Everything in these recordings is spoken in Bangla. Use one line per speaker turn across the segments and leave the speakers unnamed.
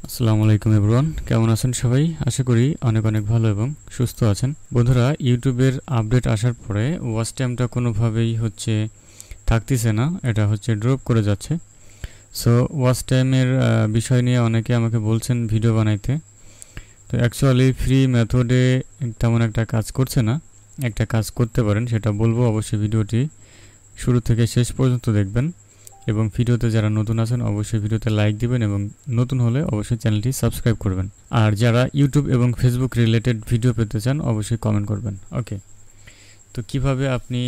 আসসালামু আলাইকুম এভরিওয়ান, কেমন আছেন সবাই? আশা করি অনেক অনেক ভালো এবং সুস্থ আছেন। বন্ধুরা, ইউটিউবের আপডেট আসার পরে ওয়াচ টাইমটা কোনোভাবেই থাকতেছে না, এটা ড্রপ করে যাচ্ছে। সো ওয়াচ টাইমের বিষয় নিয়ে অনেকে আমাকে বলছেন ভিডিও বানাইতে। তো অ্যাকচুয়ালি ফ্রি মেথডে তেমন একটা কাজ করছে না। একটা কাজ করতে পারেন, সেটা বলবো। অবশ্যই ভিডিওটি শুরু থেকে শেষ পর্যন্ত দেখবেন এবং ভিডিওতে যারা নতুন আছেন অবশ্যই ভিডিওতে লাইক দিবেন এবং নতুন হলে অবশ্যই চ্যানেলটি সাবস্ক্রাইব করবেন। আর যারা ইউটিউব এবং ফেসবুক রিলেটেড ভিডিও পেতে চান অবশ্যই কমেন্ট করবেন। ওকে, তো কিভাবে আপনি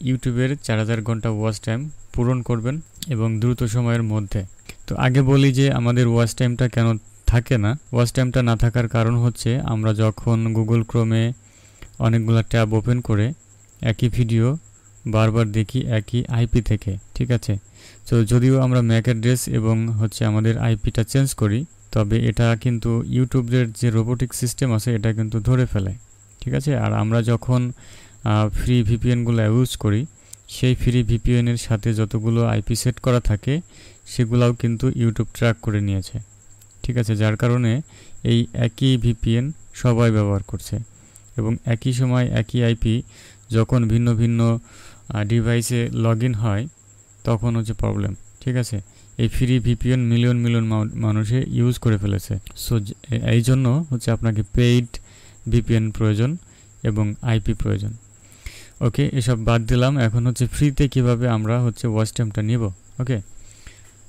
ইউটিউবের 4000 ঘন্টা ওয়াচ টাইম পূরণ করবেন এবং দ্রুত সময়ের মধ্যে। তো আগে বলি যে আমাদের ওয়াচ টাইমটা কেন থাকে না। ওয়াচ টাইমটা না থাকার কারণ হচ্ছে আমরা যখন গুগল ক্রোমে অনেকগুলো ট্যাব ওপেন করে একই ভিডিও বারবার দেখি একই আইপি থেকে, ঠিক আছে। তো যদিও আমরা ম্যাক অ্যাড্রেস এবং আমাদের আইপিটা চেঞ্জ করি, তবে এটা কিন্তু ইউটিউবের যে রোবোটিক সিস্টেম আছে এটা কিন্তু ধরে ফেলে, ঠিক আছে। আর আমরা যখন ফ্রি ভিপিএনগুলো ইউজ করি, সেই ফ্রি ভিপিএনের সাথে যতগুলো আইপি সেট করা থাকে সেগুলোও কিন্তু ইউটিউব ট্র্যাক করে নিয়েছে, ঠিক আছে। যার কারণে এই একই ভিপিএন সবাই ব্যবহার করছে এবং একই সময় একই আইপি যখন ভিন্ন ভিন্ন ডিভাইসে লগ ইন হয় তখন প্রবলেম, ঠিক আছে। এই ফ্রি ভিপিএন মিলিয়ন মিলিয়ন মানুষে ইউজ করে ফেলেছে। সো এই জন্য আপনাকে পেইড ভিপিএন প্রয়োজন এবং আইপি প্রয়োজন। ওকে, এসব বাদ দিলাম। এখন ফ্রিতে কিভাবে আমরা ওয়াচ টাইমটা নিব। ওকে,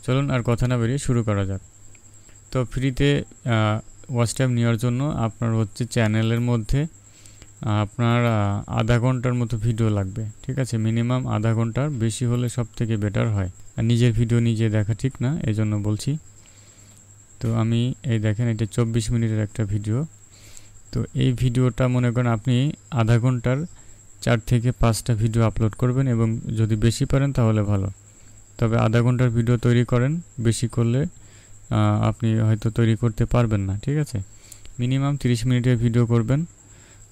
চলুন আর কথা না বেরিয়ে শুরু করা যাক। তো ফ্রিতে ওয়াচ টাইম নেওয়ার জন্য আপনার চ্যানেলের মধ্যে আপনার আধা ঘন্টার মতো ভিডিও লাগবে, ঠিক আছে। মিনিমাম আধা ঘন্টার, বেশি হলে সব থেকে বেটার হয়। আর নিজের ভিডিও নিজে দেখা ঠিক না, এই জন্য বলছি। তো আমি এই দেখেন, এটা 24 মিনিটের একটা ভিডিও। তো এই ভিডিওটা মনে করেন আপনি আধা ঘন্টার 4 থেকে 5টা ভিডিও আপলোড করবেন এবং যদি বেশি পারেন তাহলে ভালো। তবে আধা ঘন্টার ভিডিও তৈরি করেন, বেশি করলে আপনি হয়তো তৈরি করতে পারবেন না, ঠিক আছে। মিনিমাম 30 মিনিটের ভিডিও করবেন,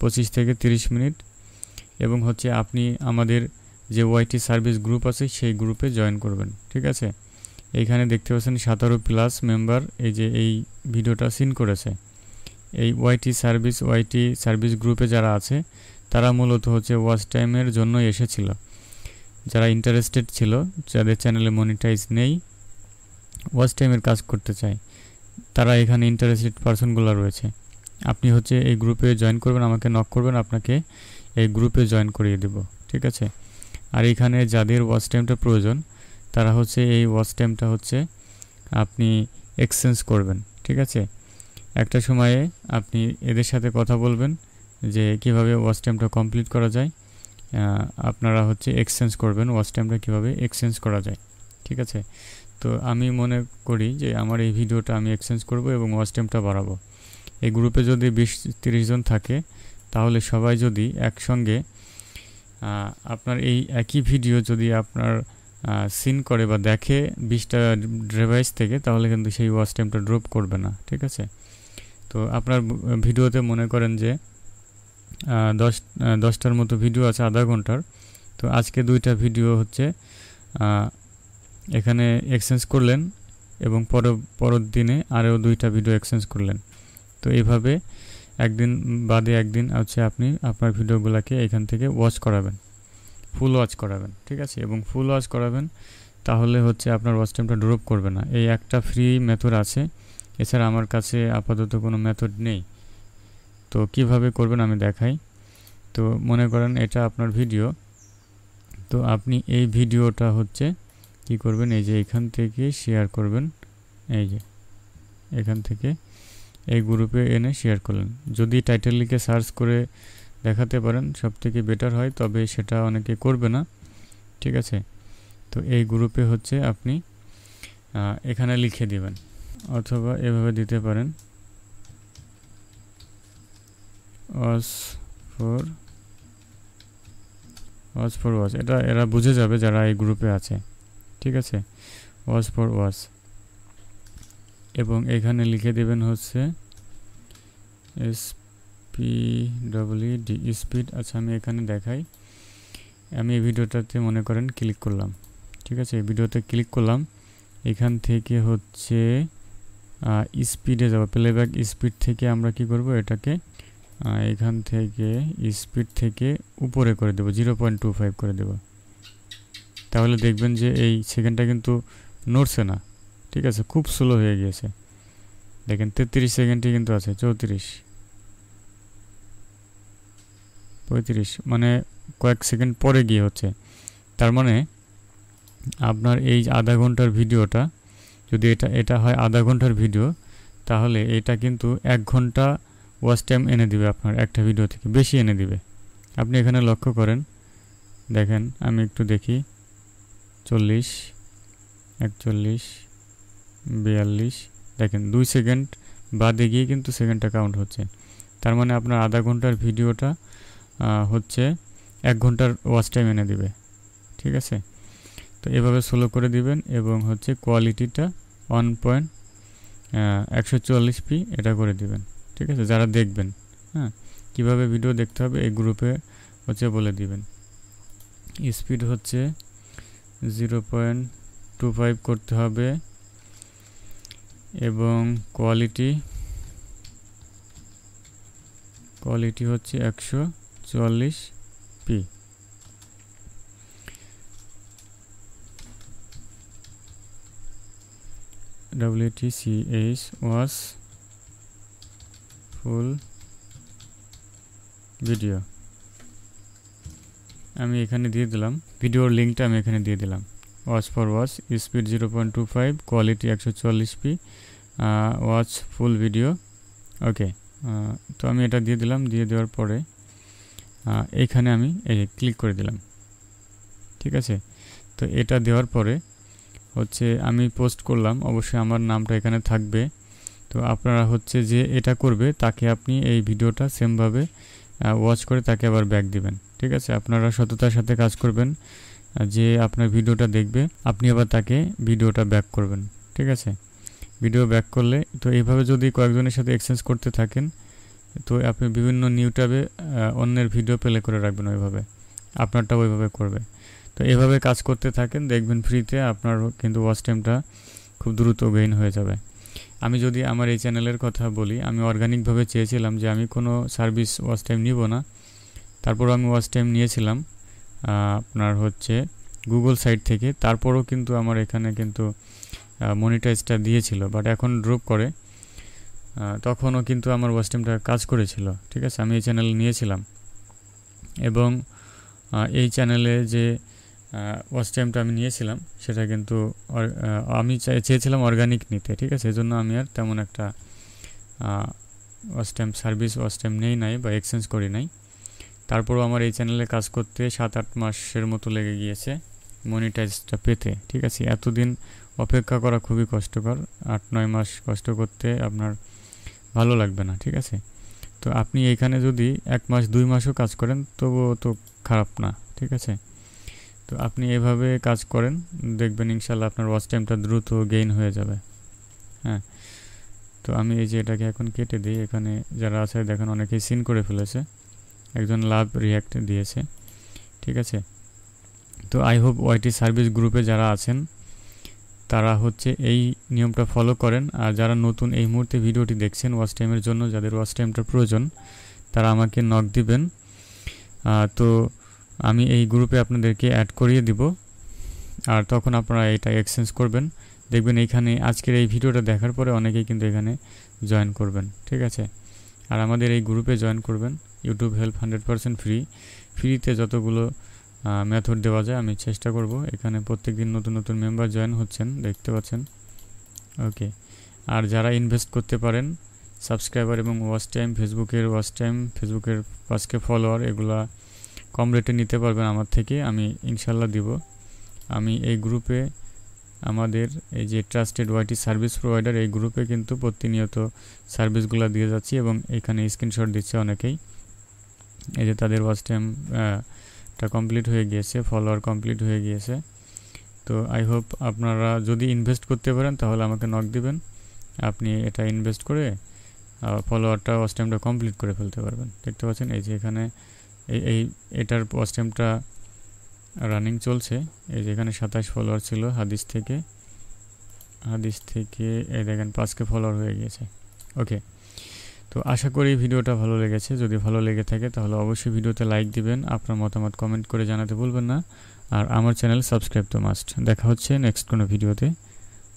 25 থেকে 30 মিনিট। এবং আপনি আমাদের যে ওয়াইটি সার্ভিস গ্রুপ আছে সেই গ্রুপে জয়েন করবেন, ঠিক আছে। এইখানে দেখতে পাচ্ছেন 17+ মেম্বার এই ভিডিওটা সিন করেছে। এই ওয়াইটি সার্ভিস গ্রুপে যারা আছে তারা মূলত ওয়াচ টাইমের জন্য এসেছিল। যারা ইন্টারেস্টেড ছিল, যাদের চ্যানেলে মনিটাইজ নেই, ওয়াচ টাইমের কাজ করতে চায়, তারা এখানে ইন্টারেস্টেড পারসনগুলো রয়েছে। আপনি এই গ্রুপে জয়েন করবেন, আমাকে নক করবেন, আপনাকে এই গ্রুপে জয়েন করিয়ে দেব, ঠিক আছে। আর এখানে যাদের ওয়াচ টাইমটা প্রয়োজন তারা এই ওয়াচ টাইমটা আপনি এক্সচেঞ্জ করবেন, ঠিক আছে। একটা সময়ে আপনি এদের সাথে কথা বলবেন যে কিভাবে ওয়াচ টাইমটা কমপ্লিট করা যায়। আপনারা এক্সচেঞ্জ করবেন ওয়াচ টাইমটা কীভাবে এক্সচেঞ্জ করা যায়, ঠিক আছে। তো আমি মনে করি যে আমার এই ভিডিওটা আমি এক্সচেঞ্জ করব এবং ওয়াচ টাইমটা বাড়াবো। এই গ্রুপে যদি 20-30 জন থাকে তাহলে সবাই যদি একসঙ্গে আপনার এই একই ভিডিও যদি আপনার সিন করে বা দেখে 20টা ডিভাইস থেকে, তাহলে কিন্তু সেই ওয়াচ টাইমটা ড্রপ করবে না, ঠিক আছে। তো আপনার ভিডিওতে মনে করেন যে 10টার মতো ভিডিও আছে আধা ঘন্টার। তো আজকে 2টা ভিডিও এখানে এক্সচেঞ্জ করলেন এবং পরের দিনে আরও 2টা ভিডিও এক্সচেঞ্জ করলেন। তো এইভাবে একদিন বাদে একদিন আপনি আপনার ভিডিওগুলোকে এখান থেকে ওয়াচ করাবেন, ফুল ওয়াচ করাবেন, ঠিক আছে। এবং ফুল ওয়াচ করাবেন, তাহলে আপনার ওয়াচ টাইমটা ড্রপ করবে না। এই একটা ফ্রি মেথড আছে, এছাড়া আমার কাছে আপাতত কোনো মেথড নেই। তো কিভাবে করবেন আমি দেখাই। তো মনে করেন এটা আপনার ভিডিও। তো আপনি এই ভিডিওটা কি করবেন, এই যে এখান থেকে শেয়ার করবেন, এই যে এখান থেকে এই গ্রুপে এনে শেয়ার করলেন। যদি টাইটেল লিখে সার্চ করে দেখাতে পারেন সবথেকে বেটার হয়, তবে সেটা অনেকে করবে না, ঠিক আছে। তো এই গ্রুপে আপনি এখানে লিখে দিবেন, অথবা এভাবে দিতে পারেন, ওয়াচ ফর ওয়াচ। এটা এরা বুঝে যাবে যারা এই গ্রুপে আছে, ঠিক আছে। ওয়াচ ফর ওয়াচ, এবং এখানে লিখে দেবেন SPWD স্পিড। আচ্ছা, আমি এখানে দেখাই। আমি এই ভিডিওটাতে মনে করেন ক্লিক করলাম, ঠিক আছে। এই ভিডিওতে ক্লিক করলাম, এখান থেকে স্পিডে যাব, প্লেব্যাক স্পিড থেকে আমরা কি করব, এটাকে এখান থেকে স্পিড থেকে উপরে করে দেব, 0.25 করে দেব। তাহলে দেখবেন যে এই সেকেন্ডটা কিন্তু নড়ছে না, ঠিক আছে, খুব স্লো হয়ে গিয়েছে। দেখেন 33 সেকেন্ডই কিন্তু আছে, 34, 35, মানে কয়েক সেকেন্ড পরে গিয়ে হচ্ছে। তার মানে আপনার এই আধা ঘন্টার ভিডিওটা, যদি এটা হয় আধা ঘন্টার ভিডিও, তাহলে এটা কিন্তু 1 ঘন্টা ওয়াচ টাইম এনে দিবে আপনার একটা ভিডিও থেকে, বেশি এনে দিবে। আপনি এখানে লক্ষ্য করেন, দেখেন আমি একটু দেখি, 40, 41, 42, দেখেন 2 সেকেন্ড বাদে গিয়ে কিন্তু সেকেন্ডটা কাউন্ট হচ্ছে। তার মানে আপনার আধা ঘন্টার ভিডিওটা হচ্ছে 1 ঘন্টার ওয়াচ টাইম এনে দিবে, ঠিক আছে। তো এভাবে স্লো করে দিবেন এবং হচ্ছে কোয়ালিটিটা 1.144p এটা করে দিবেন, ঠিক আছে, যারা দেখবেন। হ্যাঁ, কীভাবে ভিডিও দেখতে হবে এই গ্রুপে হচ্ছে বলে দিবেন। স্পিড হচ্ছে 0.25 করতে হবে এবং কোয়ালিটি হচ্ছে 144p। WTCH was full video আমি এখানে দিয়ে দিলাম, ভিডিওর লিঙ্কটা আমি এখানে দিয়ে দিলাম। Watch for watch, speed 0.25, quality 144p, watch full video. Okay, তো আমি এটা দিয়ে দিলাম। দিয়ে দেওয়ার পরে এইখানে আমি এই ক্লিক করে দিলাম, ঠিক আছে। তো এটা দেওয়ার পরে হচ্ছে আমি পোস্ট করলাম, অবশ্যই আমার নামটা এখানে থাকবে। তো আপনারা হচ্ছে যে এটা করবে তাকে আপনি এই ভিডিওটা সেমভাবে ওয়াচ করে তাকে আবার ব্যাক দিবেন, ঠিক আছে। আপনারা সততার সাথে কাজ করবেন, যে আপনার ভিডিওটা দেখবে আপনি আবার তাকে ভিডিওটা ব্যাক করবেন, ঠিক আছে। ভিডিও ব্যাক করলে তো এইভাবে যদি কয়েকজনের সাথে এক্সচেঞ্জ করতে থাকেন, তো আপনি বিভিন্ন নিউ ট্যাবে অন্যের ভিডিও প্লে করে রাখবেন, ওইভাবে আপনারটাও ওইভাবে করবে। তো এভাবে কাজ করতে থাকেন, দেখবেন ফ্রিতে আপনার কিন্তু ওয়াচ টাইমটা খুব দ্রুত গেইন হয়ে যাবে। আমি যদি আমার এই চ্যানেলের কথা বলি, আমি অর্গানিকভাবে চেয়েছিলাম যে আমি কোনো সার্ভিস ওয়াচ টাইম নিব না, তারপরও আমি ওয়াচ টাইম নিয়েছিলাম আপনার হচ্ছে গুগল সাইট থেকে। তারপরও কিন্তু আমার এখানে কিন্তু মনিটাইজটা দিয়েছিল, বাট এখন ড্রপ করে। তখনও কিন্তু আমার ওয়াচ টাইমটা কাজ করেছিল, ঠিক আছে। আমি এই চ্যানেল নিয়েছিলাম এবং এই চ্যানেলে যে ওয়াচ টাইমটা আমি নিয়েছিলাম সেটা কিন্তু আমি চেয়েছিলাম অর্গানিক নিতে, ঠিক আছে। এজন্য আমি আর তেমন একটা watch time service watch time নেই নাই বা এক্সচেঞ্জ করি নাই। তারপরও আমার এই চ্যানেলে কাজ করতে 7-8 মাসের মতো লেগে গিয়েছে মনিটাইজটা পেতে, ঠিক আছে। এতদিন অপেক্ষা করা খুবই কষ্টকর, 8-9 মাস কষ্ট করতে আপনার ভালো লাগবে না, ঠিক আছে। তো আপনি এইখানে যদি 1 মাস 2 মাসও কাজ করেন তবুও তো খারাপ না, ঠিক আছে। তো আপনি এভাবে কাজ করেন, দেখবেন ইনশাল্লাহ আপনার ওয়াচ টাইমটা দ্রুত গেইন হয়ে যাবে। হ্যাঁ, তো আমি এই যে এটাকে এখন কেটে দিই। এখানে যারা আছে দেখেন অনেকেই সিন করে ফেলেছে, একজন লাভ রিয়াক্ট দিয়েছে, ঠিক আছে। তো আই হোপ ওয়াইটি সার্ভিস গ্রুপে যারা আছেন তারা হচ্ছে এই নিয়মটা ফলো করেন। আর যারা নতুন এই মুহূর্তে ভিডিওটি দেখছেন ওয়াচ টাইমের জন্য, যাদের ওয়াচ টাইমটা প্রয়োজন, তারা আমাকে নক দিবেন। তো আমি এই গ্রুপে আপনাদেরকে অ্যাড করিয়ে দিব, আর তখন আপনারা এটা এক্সচেঞ্জ করবেন। দেখবেন এইখানে আজকের এই ভিডিওটা দেখার পরে অনেকেই কিন্তু এখানে জয়েন করবেন, ঠিক আছে। আর আমাদের এই গ্রুপে জয়েন করবেন। ইউটিউব হেল্প 100% ফ্রিতে যতগুলো মেথড দেওয়া যায় আমি চেষ্টা করব। এখানে প্রত্যেকদিন নতুন নতুন মেম্বার জয়েন হচ্ছেন, দেখতে পাচ্ছেন। ওকে, আর যারা ইনভেস্ট করতে পারেন, সাবস্ক্রাইবার এবং ওয়াচ টাইম, ফেসবুকের ওয়াচ টাইম, ফেসবুকের 5K ফলোয়ার, এগুলা কম রেটে নিতে পারবেন আমার থেকে, আমি ইনশাল্লাহ দিব। আমি এই গ্রুপে আমাদের এই যে ট্রাস্টেড ওয়াইটি সার্ভিস প্রোভাইডার, এই গ্রুপে কিন্তু প্রতিনিয়ত সার্ভিসগুলো দিয়ে যাচ্ছি এবং এখানে স্ক্রিনশট দিচ্ছে অনেকেই। এই যে তাদের ওয়াচ টাইমটা কমপ্লিট হয়ে গিয়েছে, ফলোয়ার কমপ্লিট হয়ে গিয়েছে। তো আই হোপ আপনারা যদি ইনভেস্ট করতে পারেন তাহলে আমাকে নক দিবেন, আপনি এটা ইনভেস্ট করে ফলোয়ারটা ওয়াচ টাইমটা কমপ্লিট করে ফেলতে পারবেন। দেখতে পাচ্ছেন এই যে এখানে এটার ওয়াচ টাইমটা রানিং চলছে। এই যে এখানে 27 ফলোয়ার ছিল হাদিস থেকে, হাদিস থেকে এই দেখেন 5K ফলোয়ার হয়ে গিয়েছে। ওকে, তো আশা করি ভিডিওটা ভালো লেগেছে। যদি ভালো লেগে থাকে তাহলে অবশ্যই ভিডিওতে লাইক দিবেন, আপনার মতামত কমেন্ট করে জানাতে ভুলবেন না, আর আমার চ্যানেল সাবস্ক্রাইব তো মাস্ট। দেখা হচ্ছে নেক্সট কোনো ভিডিওতে।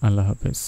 আল্লাহ হাফেজ।